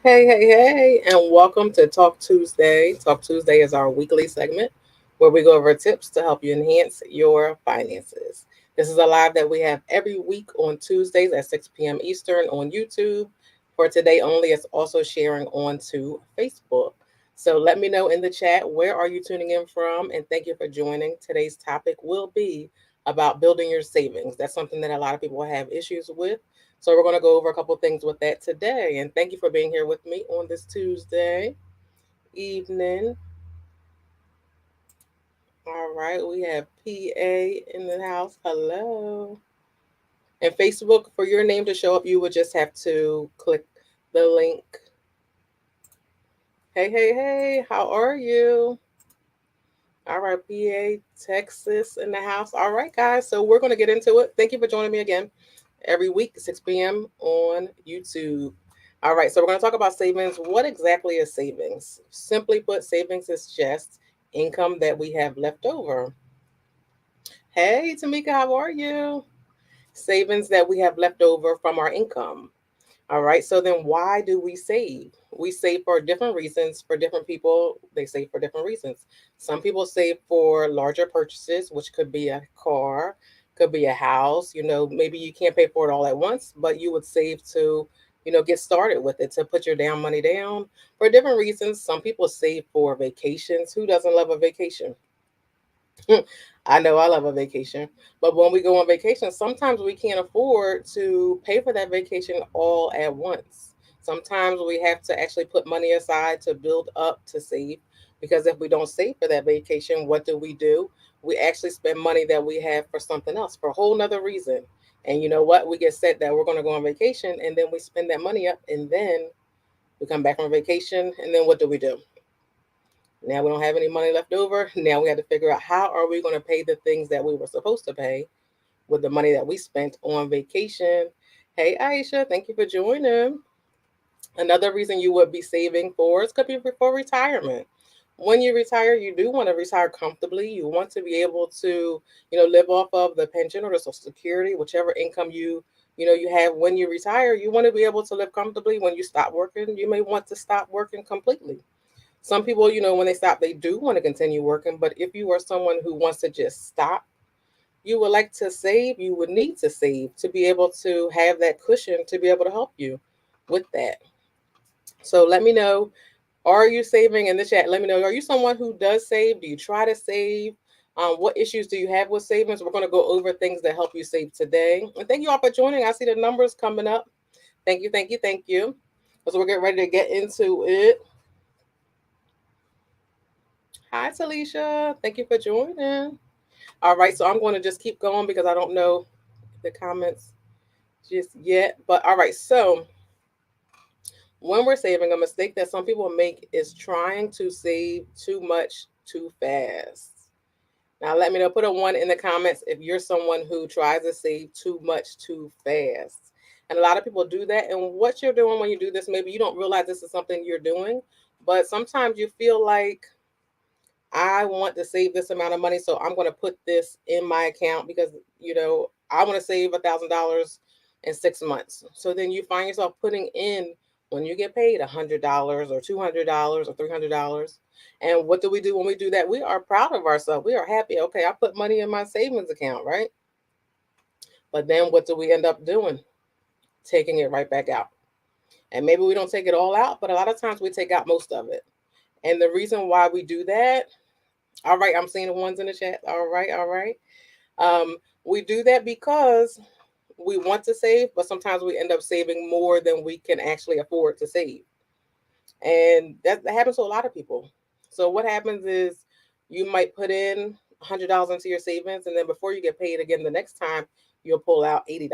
Hey, and welcome to Talk Tuesday. Talk Tuesday is our weekly segment where we go over tips to help you enhance your finances. This is a live that we have every week on Tuesdays at 6 p.m. Eastern on YouTube. For today only, it's also sharing onto Facebook. So let me know in the chat where are you tuning in from, and thank you for joining. Today's topic will be about building your savings. That's something that a lot of people have issues with. So we're going to go over a couple things with that today. And thank you for being here with me on this Tuesday evening. All right, we have PA in the house. Hello. And Facebook, for your name to show up, you would just have to click the link. Hey, how are you? All right, PA, Texas in the house. All right, guys. So we're going to get into it. Thank you for joining me again every week, 6 p.m. on YouTube. All right, so we're going to talk about savings. What exactly is savings? Simply put, savings is just income that we have left over. Hey, Tamika, how are you? Savings that we have left over from our income. All right, so then why do we save? We save for different reasons. For different people, they save for different reasons. Some people save for larger purchases, which could be a car, could be a house. Maybe you can't pay for it all at once, but you would save to, get started with it, to put your down money down. For different reasons, some people save for vacations. Who doesn't love a vacation? I know I love a vacation, but when we go on vacation, sometimes we can't afford to pay for that vacation all at once. Sometimes we have to actually put money aside to build up to save, because if we don't save for that vacation, what do? We actually spend money that we have for something else for a whole nother reason. And you know what? We get set that we're going to go on vacation, and then we spend that money up, and then we come back from vacation, and then what do? Now we don't have any money left over. Now we have to figure out how are we going to pay the things that we were supposed to pay with the money that we spent on vacation. Hey Aisha, thank you for joining. Another reason you would be saving for is could be for retirement. When you retire, you do want to retire comfortably. You want to be able to, live off of the pension or the social security, whichever income you have when you retire. You want to be able to live comfortably. When you stop working, you may want to stop working completely. Some people, when they stop, they do want to continue working. But if you are someone who wants to just stop, you would like to save, you would need to save to be able to have that cushion to be able to help you with that. So let me know, are you saving in the chat? Let me know, are you someone who does save? Do you try to save? What issues do you have with savings? We're going to go over things that help you save today. And thank you all for joining. I see the numbers coming up. Thank you. So we're getting ready to get into it. Hi, Talisha. Thank you for joining. All right, so I'm going to just keep going because I don't know the comments just yet. But all right, so when we're saving, a mistake that some people make is trying to save too much too fast. Now, let me know, put a one in the comments if you're someone who tries to save too much too fast. And a lot of people do that. And what you're doing when you do this, maybe you don't realize this is something you're doing, but sometimes you feel like, I want to save this amount of money, so I'm going to put this in my account because I want to save $1,000 in 6 months. So then you find yourself putting in, when you get paid, $100 or $200 or $300. And what do we do when we do that? We are proud of ourselves. We are happy. Okay, I put money in my savings account, right? But then what do we end up doing? Taking it right back out. And maybe we don't take it all out, but a lot of times we take out most of it. And the reason why we do that, all right, I'm seeing the ones in the chat. All right. We do that because we want to save, but sometimes we end up saving more than we can actually afford to save. And that happens to a lot of people. So what happens is you might put in $100 into your savings, and then before you get paid again the next time, you'll pull out $80.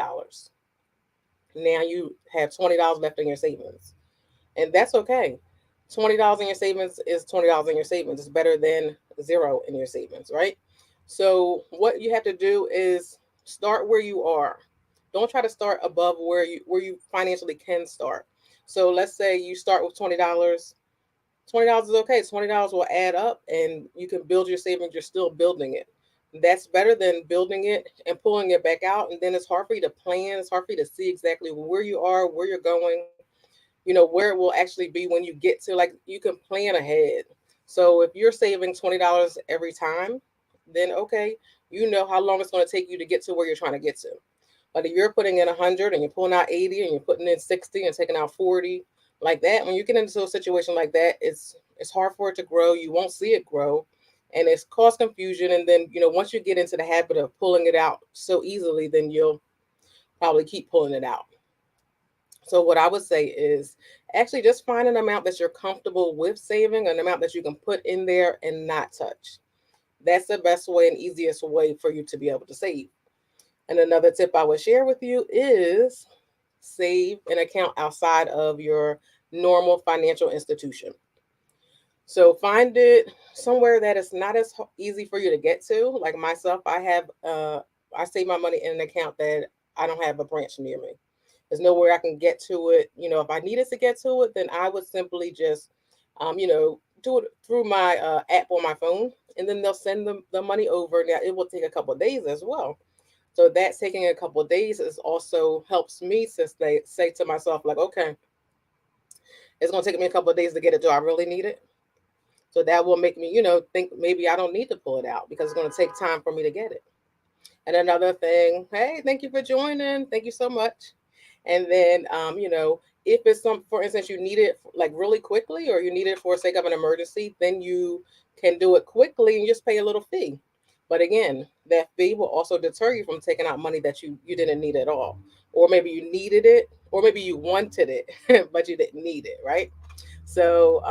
Now you have $20 left in your savings. And that's okay. $20 in your savings is $20 in your savings. It's better than zero in your savings, right? So what you have to do is start where you are. Don't try to start above where you financially can start. So let's say you start with $20. $20 is okay. $20 will add up and you can build your savings. You're still building it. That's better than building it and pulling it back out. And then it's hard for you to plan. It's hard for you to see exactly where you are, where you're going, where it will actually be when you get to, like, you can plan ahead. So if you're saving $20 every time, then okay, you know how long it's going to take you to get to where you're trying to get to. But if you're putting in 100 and you're pulling out 80 and you're putting in 60 and taking out 40, like that, when you get into a situation like that, it's hard for it to grow. You won't see it grow, and it's cause confusion. And then, once you get into the habit of pulling it out so easily, then you'll probably keep pulling it out. So what I would say is actually just find an amount that you're comfortable with saving, an amount that you can put in there and not touch. That's the best way and easiest way for you to be able to save. And another tip I would share with you is save an account outside of your normal financial institution. So find it somewhere that is not as easy for you to get to. Like myself, I save my money in an account that I don't have a branch near me. There's nowhere I can get to it. If I needed to get to it, then I would simply just, do it through my app on my phone, and then they'll send the money over. Now it will take a couple of days as well. So that taking a couple of days is also helps me to say to myself, like, okay, it's gonna take me a couple of days to get it. Do I really need it? So that will make me, think maybe I don't need to pull it out because it's gonna take time for me to get it. And another thing, hey, thank you for joining. Thank you so much. And then, if it's for instance, you need it like really quickly, or you need it for sake of an emergency, then you can do it quickly and just pay a little fee. But again, that fee will also deter you from taking out money that you didn't need at all, or maybe you needed it, or maybe you wanted it, but you didn't need it, right? So,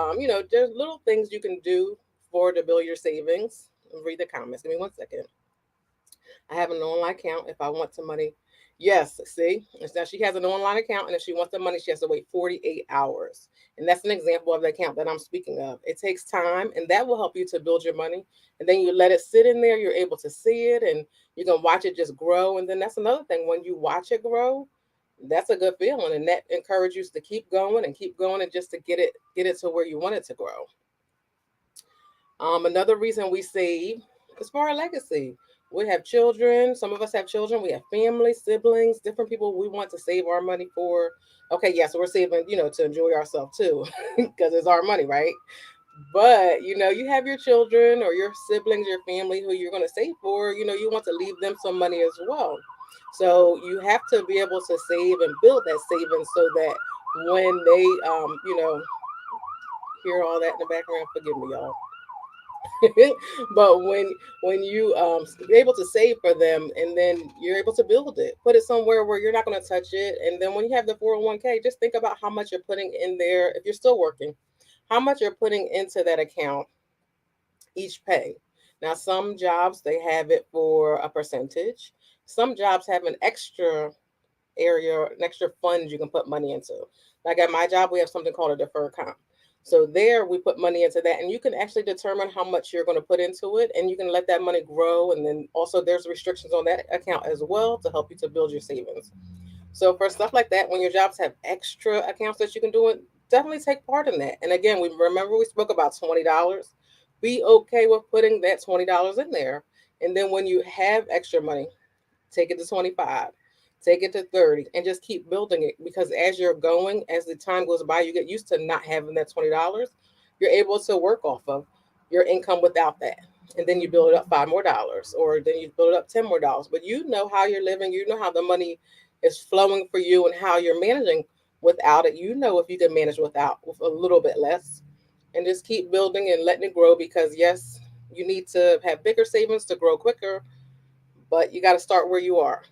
there's little things you can do for to build your savings. Read the comments. Give me 1 second. I have an online account if I want some money. Yes, see? Now she has an online account, and if she wants the money, she has to wait 48 hours. And that's an example of the account that I'm speaking of. It takes time, and that will help you to build your money. And then you let it sit in there, you're able to see it, and you can watch it just grow. And then that's another thing. When you watch it grow, that's a good feeling. And that encourages you to keep going and just to get it to where you want it to grow. Another reason we save is for our legacy. We have children. Some of us have children. We have family, siblings, different people we want to save our money for. Okay, yeah, so we're saving, to enjoy ourselves too, because it's our money, right? But you have your children or your siblings, your family who you're going to save for. You want to leave them some money as well. So you have to be able to save and build that savings so that when they, hear all that in the background, forgive me, y'all. But when you be able to save for them, and then you're able to build it, put it somewhere where you're not going to touch it. And then when you have the 401k, just think about how much you're putting in there if you're still working, how much you're putting into that account each pay. Now some jobs, they have it for a percentage. Some jobs have an extra area, an extra fund you can put money into. Like at my job, we have something called a deferred comp. So there we put money into that, and you can actually determine how much you're going to put into it, and you can let that money grow. And then also there's restrictions on that account as well to help you to build your savings. So for stuff like that, when your jobs have extra accounts that you can do it, definitely take part in that. And again, we spoke about $20. Be okay with putting that $20 in there. And then when you have extra money, take it to 25, take it to 30, and just keep building it, because as you're going, as the time goes by, you get used to not having that $20. You're able to work off of your income without that. And then you build it up $5 more, or then you build it up $10 more. But you know how you're living, you know how the money is flowing for you and how you're managing without it. You know if you can manage without with a little bit less, and just keep building and letting it grow, because yes, you need to have bigger savings to grow quicker, but you got to start where you are.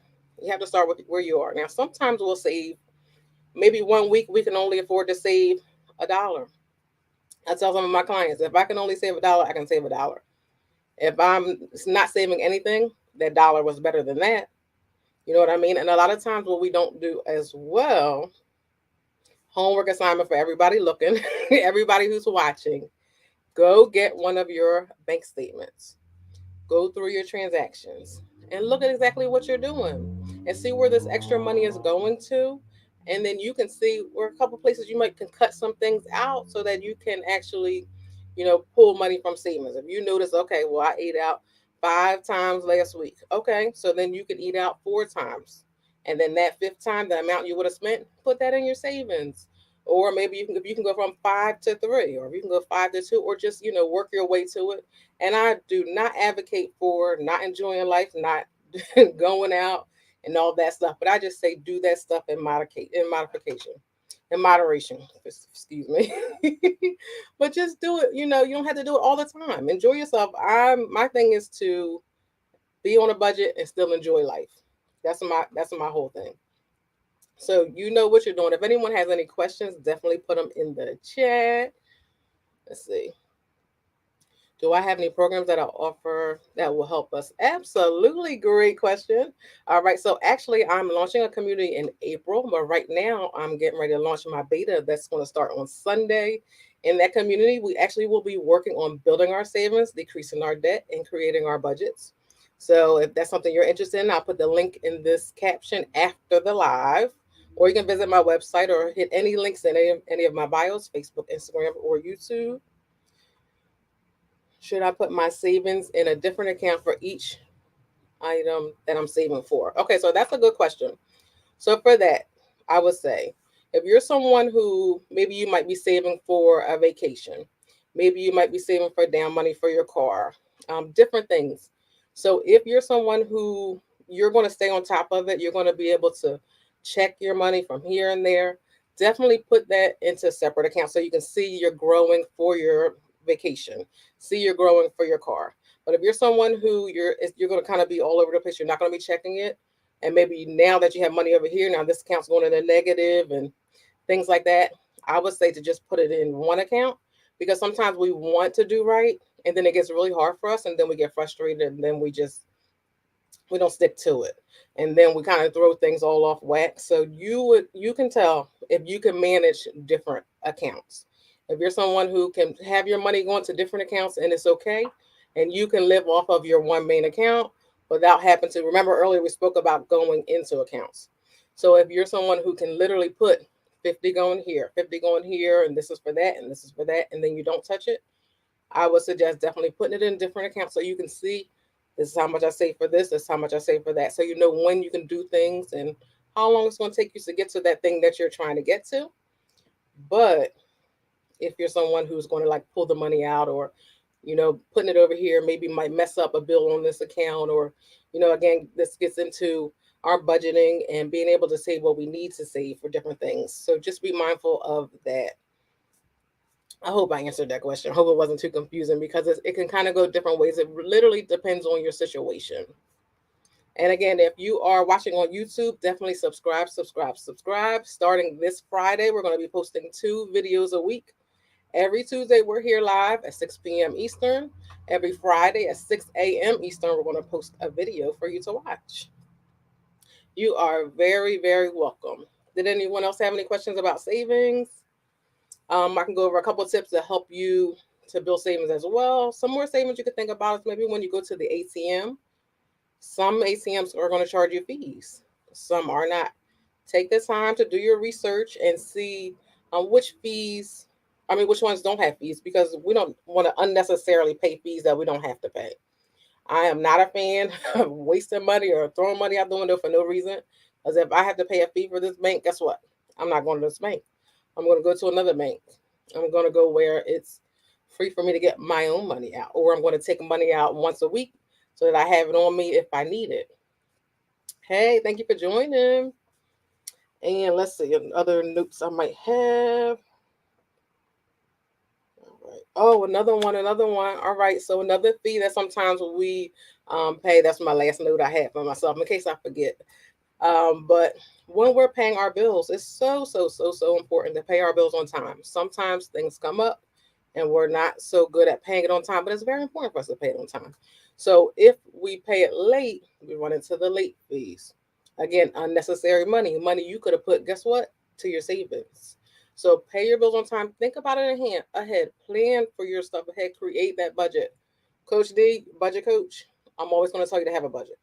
You have to start with where you are. Now, sometimes we'll save, maybe 1 week we can only afford to save a dollar. I tell some of my clients, if I can only save a dollar, I can save a dollar. If I'm not saving anything, that dollar was better than that. You know what I mean? And a lot of times what we don't do as well, homework assignment for everybody looking, everybody who's watching, go get one of your bank statements. Go through your transactions and look at exactly what you're doing and see where this extra money is going to. And then you can see where a couple places you might can cut some things out so that you can actually, pull money from savings. If you notice, okay, well, I ate out 5 times last week. Okay, so then you can eat out 4 times. And then that fifth time, the amount you would have spent, put that in your savings. Or maybe you can go from 5 to 3, or you can go 5 to 2, or just work your way to it. And I do not advocate for not enjoying life, not going out and all that stuff. But I just say do that stuff in moderation. Excuse me. But just do it. You don't have to do it all the time. Enjoy yourself. My thing is to be on a budget and still enjoy life. That's my whole thing. So you know what you're doing. If anyone has any questions, definitely put them in the chat. Let's see. Do I have any programs that I offer that will help us? Absolutely. Great question. All right. So actually, I'm launching a community in April, but right now I'm getting ready to launch my beta that's going to start on Sunday. In that community, we actually will be working on building our savings, decreasing our debt, and creating our budgets. So if that's something you're interested in, I'll put the link in this caption after the live. Or you can visit my website or hit any links in any of my bios, Facebook, Instagram, or YouTube. Should I put my savings in a different account for each item that I'm saving for? Okay, so that's a good question. So for that, I would say if you're someone who maybe you might be saving for a vacation, maybe you might be saving for down money for your car, different things. So if you're someone who you're going to stay on top of it, you're going to be able to check your money from here and there. Definitely put that into separate accounts so you can see you're growing for your vacation, see you're growing for your car. But if you're someone who you're going to kind of be all over the place, you're not going to be checking it, and maybe now that you have money over here, now this account's going in a negative and things like that. I would say to just put it in one account, because sometimes we want to do right and then it gets really hard for us and then we get frustrated and then we don't stick to it. And then we kind of throw things all off whack. So you can tell if you can manage different accounts. If you're someone who can have your money going to different accounts and it's okay, and you can live off of your one main account without having to remember earlier we spoke about going into accounts. So if you're someone who can literally put 50 going here, 50 going here, and this is for that, and this is for that, and then you don't touch it, I would suggest definitely putting it in different accounts so you can see this is how much I save for this is how much I save for that. So you know when you can do things and how long it's going to take you to get to that thing that you're trying to get to. But if you're someone who's going to like pull the money out, or putting it over here maybe might mess up a bill on this account, or again, this gets into our budgeting and being able to save what we need to save for different things. So just be mindful of that. I hope I answered that question. I hope it wasn't too confusing, because it can kind of go different ways. It literally depends on your situation. And again, if you are watching on YouTube, definitely subscribe, subscribe, subscribe. Starting this Friday, we're going to be posting 2 videos a week. Every Tuesday, we're here live at 6 p.m. Eastern. Every Friday at 6 a.m. Eastern, we're going to post a video for you to watch. You are very, very welcome. Did anyone else have any questions about savings? I can go over a couple of tips to help you to build savings as well. Some more savings you can think about is maybe when you go to the ATM. Some ATMs are going to charge you fees. Some are not. Take the time to do your research and see which fees, which ones don't have fees, because we don't want to unnecessarily pay fees that we don't have to pay. I am not a fan of wasting money or throwing money out the window for no reason. Because if I have to pay a fee for this bank, guess what? I'm not going to this bank. I'm going to go to another bank. I'm going to go where it's free for me to get my own money out, or I'm going to take money out once a week so that I have it on me if I need it. Hey, thank you for joining. And let's see, other notes I might have. All right. Oh, another one. All right. So another fee that sometimes we pay. That's my last note I have for myself in case I forget. But when we're paying our bills, it's so important to pay our bills on time. Sometimes things come up and we're not so good at paying it on time, but it's very important for us to pay it on time. So if we pay it late, we run into the late fees. Again, unnecessary money you could have put, guess what, to your savings. So pay your bills on time. Think about it ahead. Plan for your stuff ahead. Create that budget. Coach D, budget coach, I'm always going to tell you to have a budget.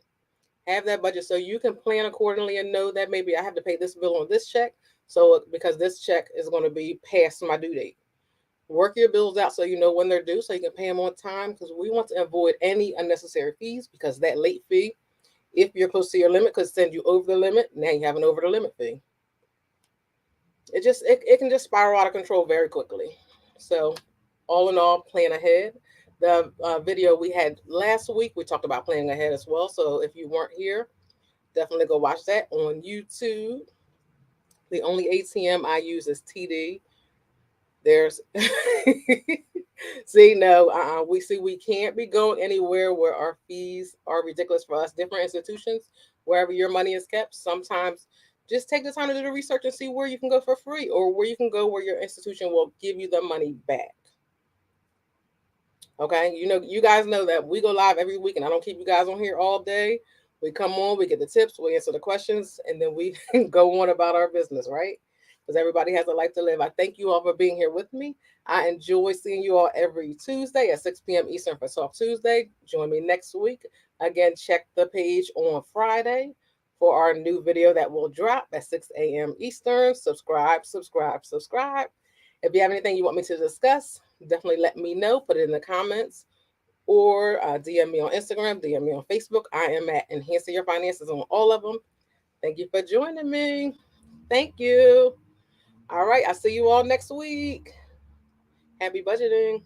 Have that budget so you can plan accordingly and know that maybe I have to pay this bill on this check. So because this check is going to be past my due date. Work your bills out so you know when they're due so you can pay them on time, because we want to avoid any unnecessary fees, because that late fee, if you're close to your limit, could send you over the limit. Now you have an over the limit fee. it can just spiral out of control very quickly. So, all in all, plan ahead. The video we had last week, we talked about planning ahead as well. So, if you weren't here, definitely go watch that on YouTube. The only ATM I use is TD. There's see, no, we can't be going anywhere where our fees are ridiculous for us. Different institutions, wherever your money is kept, sometimes just take the time to do the research and see where you can go for free or where you can go where your institution will give you the money back. Okay, you guys know that we go live every week, and I don't keep you guys on here all day. We come on, we get the tips, we answer the questions, and then we go on about our business, right? Because everybody has a life to live. I thank you all for being here with me. I enjoy seeing you all every Tuesday at 6 p.m. Eastern for Talk Tuesday. Join me next week. Again, check the page on Friday for our new video that will drop at 6 a.m. Eastern. Subscribe, subscribe, subscribe. If you have anything you want me to discuss, definitely let me know. Put it in the comments or DM me on Instagram, DM me on Facebook. I am at Enhancing Your Finances on all of them. Thank you for joining me. Thank you. All right, I'll see you all next week. Happy budgeting.